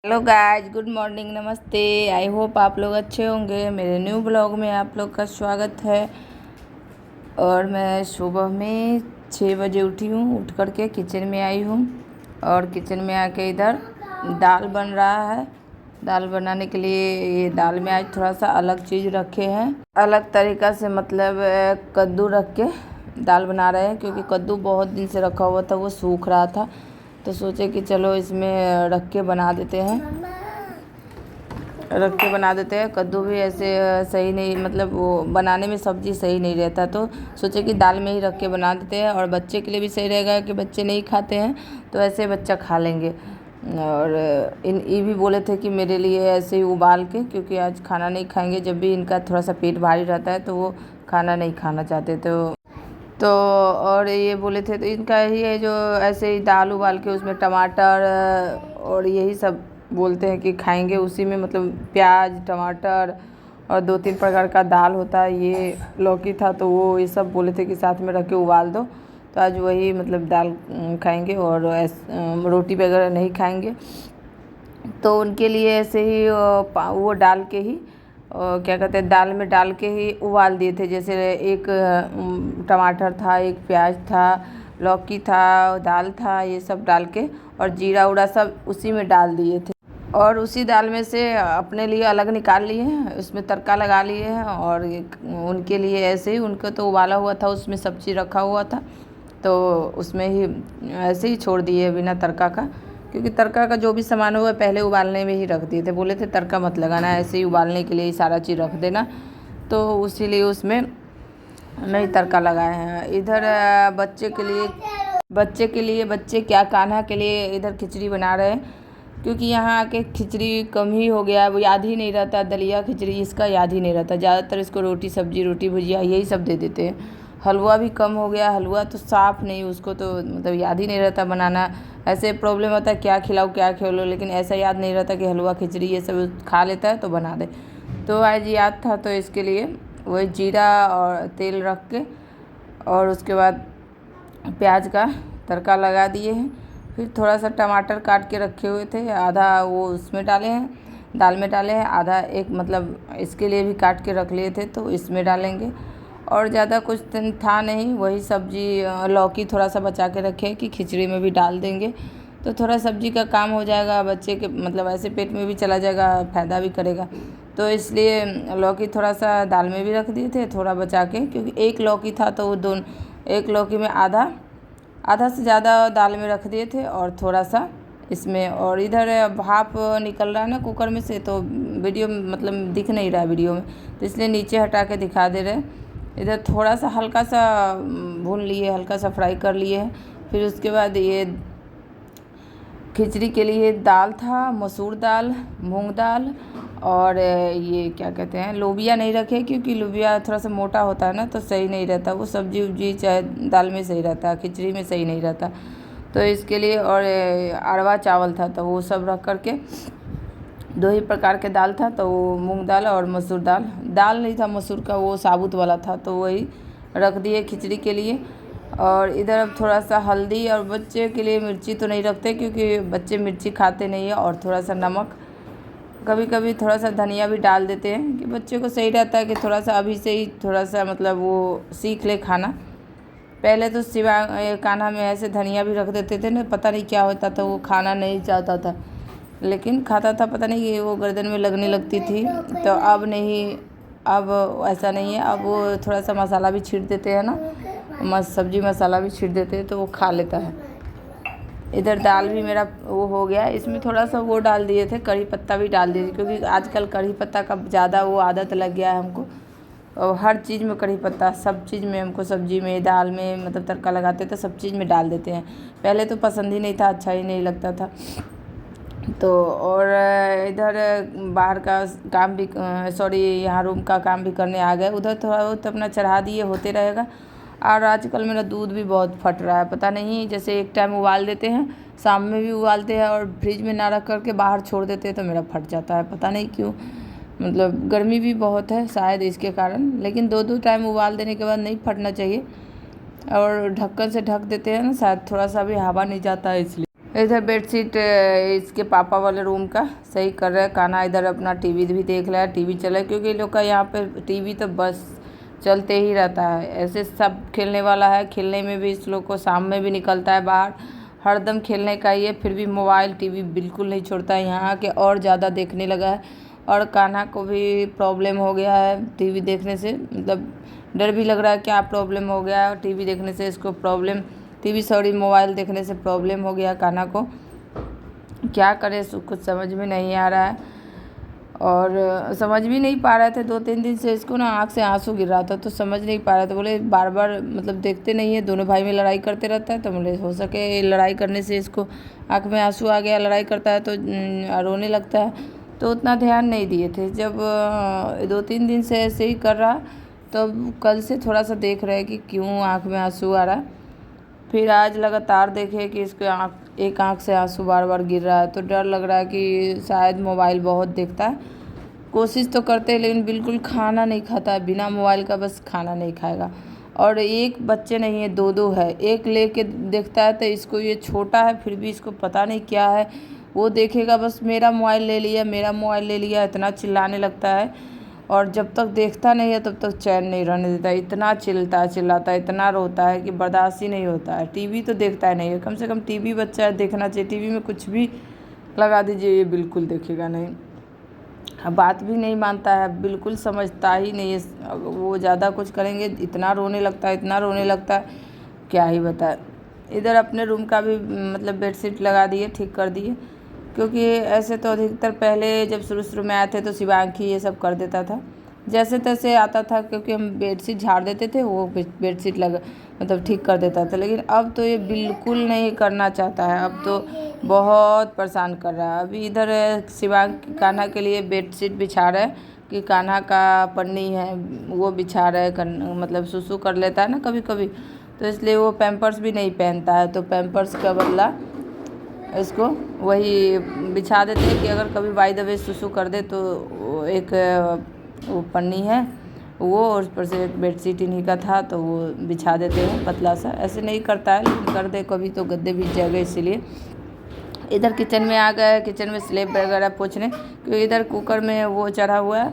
Hello guys, good morning, नमस्ते। I hope आप लोग अच्छे होंगे। मेरे न्यू ब्लॉग में आप लोग का स्वागत है। और मैं सुबह में 6 बजे उठी हूँ। उठ कर के किचन में आई हूँ और किचन में आके इधर दाल बन रहा है। दाल बनाने के लिए ये दाल में आज थोड़ा सा अलग चीज़ रखे हैं, अलग तरीक़ा से, मतलब कद्दू रख के दाल बना रहे हैं। क्योंकि कद्दू बहुत दिन से रखा हुआ था, वो सूख रहा था, तो सोचे कि चलो इसमें रख के बना देते हैं। कद्दू भी ऐसे सही नहीं, मतलब वो बनाने में सब्ज़ी सही नहीं रहता, तो सोचे कि दाल में ही रख के बना देते हैं। और बच्चे के लिए भी सही रहेगा कि बच्चे नहीं खाते हैं तो ऐसे बच्चा खा लेंगे। और ये भी बोले थे कि मेरे लिए ऐसे ही उबाल के, क्योंकि आज खाना नहीं खाएंगे। जब भी इनका थोड़ा सा पेट भारी रहता है तो वो खाना नहीं खाना चाहते, तो और ये बोले थे, तो इनका ही है जो ऐसे ही दाल उबाल के उसमें टमाटर और यही सब बोलते हैं कि खाएंगे। उसी में मतलब प्याज, टमाटर और 2-3 प्रकार का दाल होता है। ये लौकी था, तो वो ये सब बोले थे कि साथ में रख के उबाल दो। तो आज वही मतलब दाल खाएंगे और रोटी वगैरह नहीं खाएंगे। तो उनके लिए ऐसे ही वो डाल के ही क्या कहते हैं, दाल में डाल के ही उबाल दिए थे। जैसे एक टमाटर था, एक प्याज था, लौकी था, दाल था, ये सब डाल के और जीरा उड़ा सब उसी में डाल दिए थे। और उसी दाल में से अपने लिए अलग निकाल लिए हैं, उसमें तड़का लगा लिए हैं। और उनके लिए ऐसे ही, उनको तो उबाला हुआ था, उसमें सब्ज़ी रखा हुआ था, तो उसमें ही ऐसे ही छोड़ दिए बिना तड़का का। क्योंकि तड़का का जो भी सामान हुआ पहले उबालने में ही रख दिए थे। बोले थे तड़का मत लगाना, ऐसे ही उबालने के लिए ही सारा चीज़ रख देना, तो इसीलिए उसमें नहीं तड़का लगाए हैं। इधर बच्चे क्या, कान्हा के लिए इधर खिचड़ी बना रहे हैं। क्योंकि यहाँ आके खिचड़ी कम ही हो गया है, वो याद ही नहीं रहता। दलिया खिचड़ी इसका याद ही नहीं रहता। ज़्यादातर इसको रोटी सब्जी, रोटी भुजिया यही सब दे देते हैं। हलवा भी कम हो गया, हलवा तो साफ़ नहीं, उसको तो मतलब याद ही नहीं रहता बनाना। ऐसे प्रॉब्लम होता है क्या खिलाऊँ क्या खिलाऊँ, लेकिन ऐसा याद नहीं रहता कि हलवा खिचड़ी ये सब खा लेता है तो बना दे। तो आज याद था, तो इसके लिए वही जीरा और तेल रख के और उसके बाद प्याज का तड़का लगा दिए हैं। फिर थोड़ा सा टमाटर काट के रखे हुए थे, आधा वो उसमें डाले हैं, दाल में डाले हैं, आधा एक मतलब इसके लिए भी काट के रख लिए थे, तो इसमें डालेंगे। और ज़्यादा कुछ था नहीं, वही सब्ज़ी, लौकी थोड़ा सा बचा के रखे कि खिचड़ी में भी डाल देंगे, तो थोड़ा सब्ज़ी का काम हो जाएगा। बच्चे के मतलब ऐसे पेट में भी चला जाएगा, फ़ायदा भी करेगा। तो इसलिए लौकी थोड़ा सा दाल में भी रख दिए थे, थोड़ा बचा के, क्योंकि एक लौकी था तो वो एक लौकी में आधा से ज़्यादा दाल में रख दिए थे और थोड़ा सा इसमें। और इधर भाप निकल रहा है ना कुकर में से, तो वीडियो मतलब दिख नहीं रहा है वीडियो में, तो इसलिए नीचे हटा के दिखा दे रहे। इधर थोड़ा सा हल्का सा भून लिए, हल्का सा फ्राई कर लिए हैं। फिर उसके बाद ये खिचड़ी के लिए दाल था, मसूर दाल, मूंग दाल, और ये क्या कहते हैं, लोबिया नहीं रखे, क्योंकि लोबिया थोड़ा सा मोटा होता है ना, तो सही नहीं रहता। वो सब्जी उब्जी चाहे दाल में सही रहता है, खिचड़ी में सही नहीं रहता, तो इसके लिए। और अरवा चावल था, तो वो सब रख कर के 2 ही प्रकार के दाल था, तो वो मूंग दाल और मसूर दाल नहीं था मसूर का, वो साबुत वाला था, तो वही रख दिए खिचड़ी के लिए। और इधर अब थोड़ा सा हल्दी, और बच्चे के लिए मिर्ची तो नहीं रखते क्योंकि बच्चे मिर्ची खाते नहीं है। और थोड़ा सा नमक, कभी कभी थोड़ा सा धनिया भी डाल देते हैं, कि बच्चे को सही रहता है कि थोड़ा सा अभी से ही थोड़ा सा मतलब वो सीख ले खाना। पहले तो कान्हा में ऐसे धनिया भी रख देते थे ना, पता नहीं क्या होता था, वो खाना नहीं चाहता था, लेकिन खाता था। पता नहीं कि वो गर्दन में लगने लगती थी, तो अब नहीं, अब ऐसा नहीं है। अब वो थोड़ा सा मसाला भी छीट देते हैं ना, सब्जी मसाला भी छीट देते हैं, तो वो खा लेता है। इधर दाल भी मेरा वो हो गया, इसमें थोड़ा सा वो डाल दिए थे, कड़ी पत्ता भी डाल दिए, क्योंकि आजकल कड़ी पत्ता का ज़्यादा वो आदत लग गया है हमको। और हर चीज़ में कड़ी पत्ता, सब चीज़ में हमको, सब्जी में, दाल में, मतलब तड़का लगाते तो सब चीज़ में डाल देते हैं। पहले तो पसंद ही नहीं था, अच्छा ही नहीं लगता था। तो और इधर बाहर का काम भी, सॉरी, यहाँ रूम का काम भी करने आ गए। उधर थोड़ा बहुत अपना चढ़ा दिए, होते रहेगा। और आजकल मेरा दूध भी बहुत फट रहा है, पता नहीं, जैसे एक टाइम उबाल देते हैं, शाम में भी उबालते हैं, और फ्रिज में ना रख करके बाहर छोड़ देते हैं, तो मेरा फट जाता है, पता नहीं क्यों। मतलब गर्मी भी बहुत है शायद इसके कारण, लेकिन 2-2 टाइम उबाल देने के बाद नहीं फटना चाहिए। और ढक्कन से ढक देते हैं ना, शायद थोड़ा सा भी हवा नहीं जाता है इसलिए। इधर बेडशीट इसके पापा वाले रूम का सही कर रहा है। कान्हा इधर अपना टीवी भी देख रहा है, टीवी चला है, क्योंकि इन लोग का यहाँ पे टीवी तो बस चलते ही रहता है। ऐसे सब खेलने वाला है, खेलने में भी इस लोग को शाम में भी निकलता है बाहर, हरदम खेलने का ही है, फिर भी मोबाइल टीवी बिल्कुल नहीं छोड़ता है। यहाँ के और ज़्यादा देखने लगा है, और कान्हा को भी प्रॉब्लम हो गया है टीवी देखने से। मतलब डर भी लग रहा है क्या प्रॉब्लम हो गया है टीवी देखने से, इसको प्रॉब्लम मोबाइल देखने से प्रॉब्लम हो गया कान्हा को। क्या करे कुछ समझ में नहीं आ रहा है, और समझ भी नहीं पा रहे थे। 2-3 दिन से इसको ना आँख से आंसू गिर रहा था, तो समझ नहीं पा रहे थे। बोले बार बार मतलब देखते नहीं है, दोनों भाई में लड़ाई करते रहता है, तो बोले हो सके लड़ाई करने से इसको आँख में आंसू आ गया, लड़ाई करता है तो रोने लगता है, तो उतना ध्यान नहीं दिए थे। जब 2-3 दिन से ऐसे ही कर रहा, तो कल से थोड़ा सा देख रहे हैं कि क्यों आँख में आंसू आ रहा है। फिर आज लगातार देखे कि इसके एक आँख से आंसू बार बार गिर रहा है, तो डर लग रहा है कि शायद मोबाइल बहुत देखता है। कोशिश तो करते हैं लेकिन बिल्कुल खाना नहीं खाता है बिना मोबाइल का, बस खाना नहीं खाएगा। और एक बच्चे नहीं है, 2-2 है, एक लेके देखता है। तो इसको ये छोटा है फिर भी इसको पता नहीं क्या है, वो देखेगा बस मेरा मोबाइल ले लिया, मेरा मोबाइल ले लिया, इतना चिल्लाने लगता है। और जब तक देखता नहीं है तब तक चैन नहीं रहने देता, इतना चिल्लाता है, इतना रोता है कि बर्दाश्त ही नहीं होता है। टीवी तो देखता है नहीं है, कम से कम टीवी बच्चा देखना चाहिए। टीवी में कुछ भी लगा दीजिए ये बिल्कुल देखेगा नहीं, बात भी नहीं मानता है, बिल्कुल समझता ही नहीं है। वो ज़्यादा कुछ करेंगे इतना रोने लगता है, क्या ही बताए। इधर अपने रूम का भी मतलब बेडशीट लगा दिए, ठीक कर दिए, क्योंकि ऐसे तो अधिकतर पहले जब शुरू में आए थे तो शिवांगी ये सब कर देता था, जैसे तैसे आता था, क्योंकि हम बेडशीट झाड़ देते थे, वो बेडशीट मतलब ठीक कर देता था। लेकिन अब तो ये बिल्कुल नहीं करना चाहता है, अब तो बहुत परेशान कर रहा है। अभी इधर शिवांगी कान्हा के लिए बेडशीट बिछा रहा है, कि कान्हा का पन्नी है वो बिछा रहा है, मतलब सुसु कर लेता है ना कभी कभी, तो इसलिए वो पैम्पर्स भी नहीं पहनता है, तो पैम्पर्स का बदला इसको वही बिछा देते हैं कि अगर कभी बाय द वे सुसु कर दे तो एक वो पन्नी है वो, और उस पर से एक बेडशीट इन्हीं का था तो वो बिछा देते हैं पतला सा। ऐसे नहीं करता है लेकिन कर दे कभी तो गद्दे भीग जाएगा इसीलिए। इधर किचन में आ गए, किचन में स्लेब वगैरह पोंछने, क्योंकि इधर कुकर में वो चढ़ा हुआ है,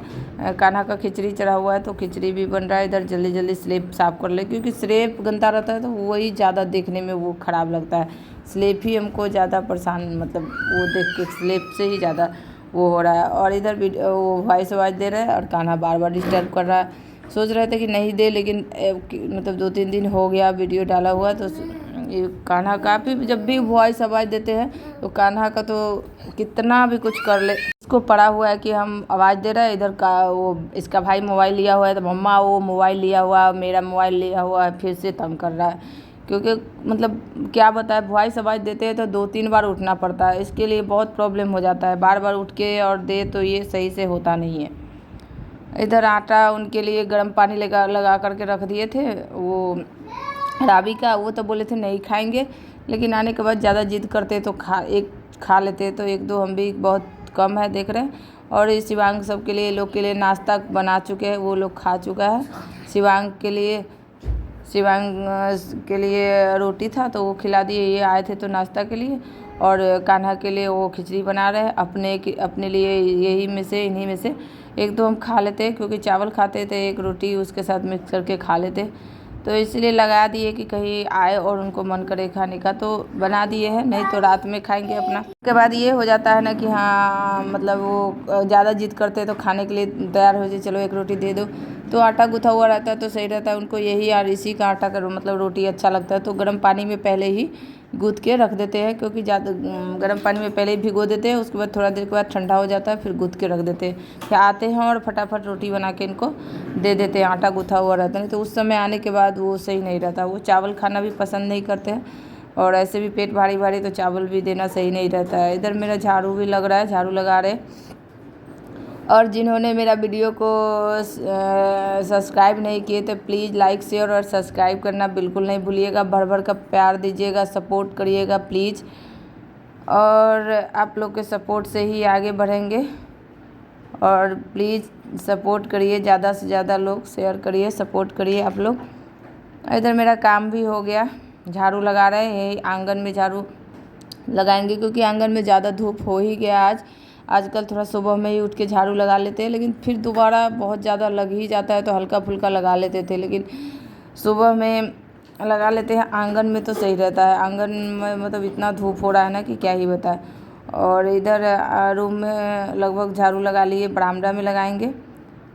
कान्हा का खिचड़ी चढ़ा हुआ है, तो खिचड़ी भी बन रहा है। इधर जल्दी जल्दी स्लेब साफ़ कर ले, क्योंकि स्लेब गंदा रहता है तो वही ज़्यादा देखने में वो ख़राब लगता है। स्लेब ही हमको ज़्यादा परेशान, मतलब वो देख के स्लेब से ही ज़्यादा वो हो रहा है। और इधर वो वॉइस आवाज़ दे रहा है और कान्हा बार बार डिस्टर्ब कर रहा है। सोच रहे थे कि नहीं दे, लेकिन मतलब 2-3 दिन हो गया वीडियो डाला हुआ, तो ये कान्हा काफ़ी जब भी वॉइस आवाज़ देते हैं तो कान्हा का तो कितना भी कुछ कर ले, इसको पड़ा हुआ है कि हम आवाज़ दे रहे हैं, इधर का वो इसका भाई मोबाइल लिया हुआ है तो मम्मा वो मोबाइल लिया हुआ, मेरा मोबाइल लिया हुआ है, फिर से तंग कर रहा है। क्योंकि मतलब क्या बताए, वॉइस आवाज़ देते हैं तो 2-3 बार उठना पड़ता है, इसके लिए बहुत प्रॉब्लम हो जाता है। बार बार उठ के और दे तो ये सही से होता नहीं है। इधर आटा उनके लिए गर्म पानी लगा करके रख दिए थे, वो राबी का, वो तो बोले थे नहीं खाएंगे, लेकिन आने के बाद ज़्यादा जिद करते तो खा लेते, तो 1-2 हम भी बहुत कम है देख रहे हैं। और इस शिवांग सब के लिए लोग के लिए नाश्ता बना चुके हैं, वो लोग खा चुका है। शिवांग के लिए रोटी था तो वो खिला दिए, ये आए थे तो नाश्ता के लिए। और कान्हा के लिए वो खिचड़ी बना रहे हैं, अपने लिए इन्हीं में से 1-2 हम खा लेते हैं, क्योंकि चावल खाते थे, एक रोटी उसके साथ मिक्स करके खा लेते, तो इसलिए लगा दिए कि कहीं आए और उनको मन करे खाने का तो बना दिए हैं, नहीं तो रात में खाएंगे अपना। उसके बाद ये हो जाता है ना कि हाँ मतलब वो ज़्यादा जिद करते हैं तो खाने के लिए तैयार हो जाए, चलो एक रोटी दे दो, तो आटा गूँथा हुआ रहता है तो सही रहता है उनको, यही और इसी का आटा का मतलब रोटी अच्छा लगता है। तो गर्म पानी में पहले ही गूँथ के रख देते हैं, क्योंकि ज़्यादा गर्म पानी में पहले ही भिगो देते हैं, उसके बाद थोड़ा देर के बाद ठंडा हो जाता है, फिर गूँथ के रख देते हैं। फिर आते हैं और फटाफट रोटी बना के इनको दे देते हैं, आटा गूँथा हुआ रहता है। तो उस समय आने के बाद वो सही नहीं रहता, वो चावल खाना भी पसंद नहीं करते हैं, और ऐसे भी पेट भारी भारी तो चावल भी देना सही नहीं रहता है। इधर मेरा झाड़ू भी लग रहा है, झाड़ू लगा रहे। और जिन्होंने मेरा वीडियो को सब्सक्राइब नहीं किए तो प्लीज़ लाइक शेयर और सब्सक्राइब करना बिल्कुल नहीं भूलिएगा, भर भर का प्यार दीजिएगा, सपोर्ट करिएगा प्लीज़। और आप लोग के सपोर्ट से ही आगे बढ़ेंगे, और प्लीज़ सपोर्ट करिए, ज़्यादा से ज़्यादा लोग शेयर करिए, सपोर्ट करिए आप लोग। इधर मेरा काम भी हो गया, झाड़ू लगा रहे हैं, यही आंगन में झाड़ू लगाएंगे, क्योंकि आंगन में ज़्यादा धूप हो ही गया आजकल थोड़ा सुबह में ही उठ के झाड़ू लगा लेते हैं, लेकिन फिर दोबारा बहुत ज़्यादा लग ही जाता है तो हल्का फुल्का लगा लेते थे, लेकिन सुबह में लगा लेते हैं। आंगन में तो सही रहता है, आंगन में मतलब इतना धूप हो रहा है ना कि क्या ही बताए। और इधर रूम में लगभग झाड़ू लगा लिए, बरामदा में लगाएंगे।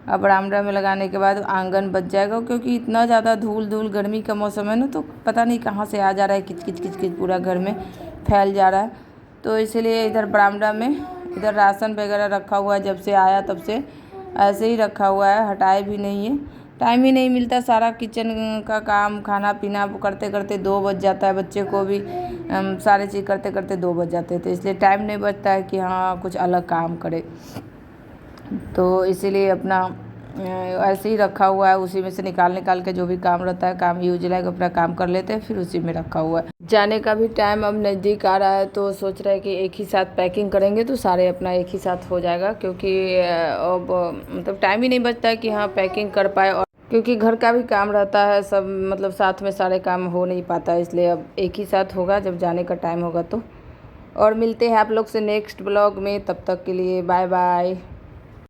अब बरामदा में लगाने के बाद आंगन बच जाएगा, क्योंकि इतना ज़्यादा धूल गर्मी का मौसम है ना, तो पता नहीं कहाँ से आ जा रहा है, किच किच किच किच पूरा घर में फैल जा रहा है। तो इसलिए इधर बरामदा में इधर राशन वगैरह रखा हुआ है, जब से आया तब से ऐसे ही रखा हुआ है, हटाए भी नहीं है। टाइम ही नहीं मिलता, सारा किचन का काम खाना पीना करते करते 2 बज जाता है, बच्चे को भी सारे चीज़ करते करते 2 बज जाते थे, इसलिए टाइम नहीं बचता है कि हाँ कुछ अलग काम करे। तो इसीलिए अपना ऐसे ही रखा हुआ है, उसी में से निकाल के जो भी काम रहता है, काम यूज लायक अपना काम कर लेते हैं, फिर उसी में रखा हुआ है। जाने का भी टाइम अब नज़दीक आ रहा है, तो सोच रहे हैं कि एक ही साथ पैकिंग करेंगे तो सारे अपना एक ही साथ हो जाएगा, क्योंकि अब मतलब टाइम ही नहीं बचता है कि हाँ पैकिंग कर पाए, और क्योंकि घर का भी काम रहता है, सब मतलब साथ में सारे काम हो नहीं पाता है, इसलिए अब एक ही साथ होगा जब जाने का टाइम होगा तो। और मिलते हैं आप लोग से नेक्स्ट ब्लॉग में, तब तक के लिए बाय बाय।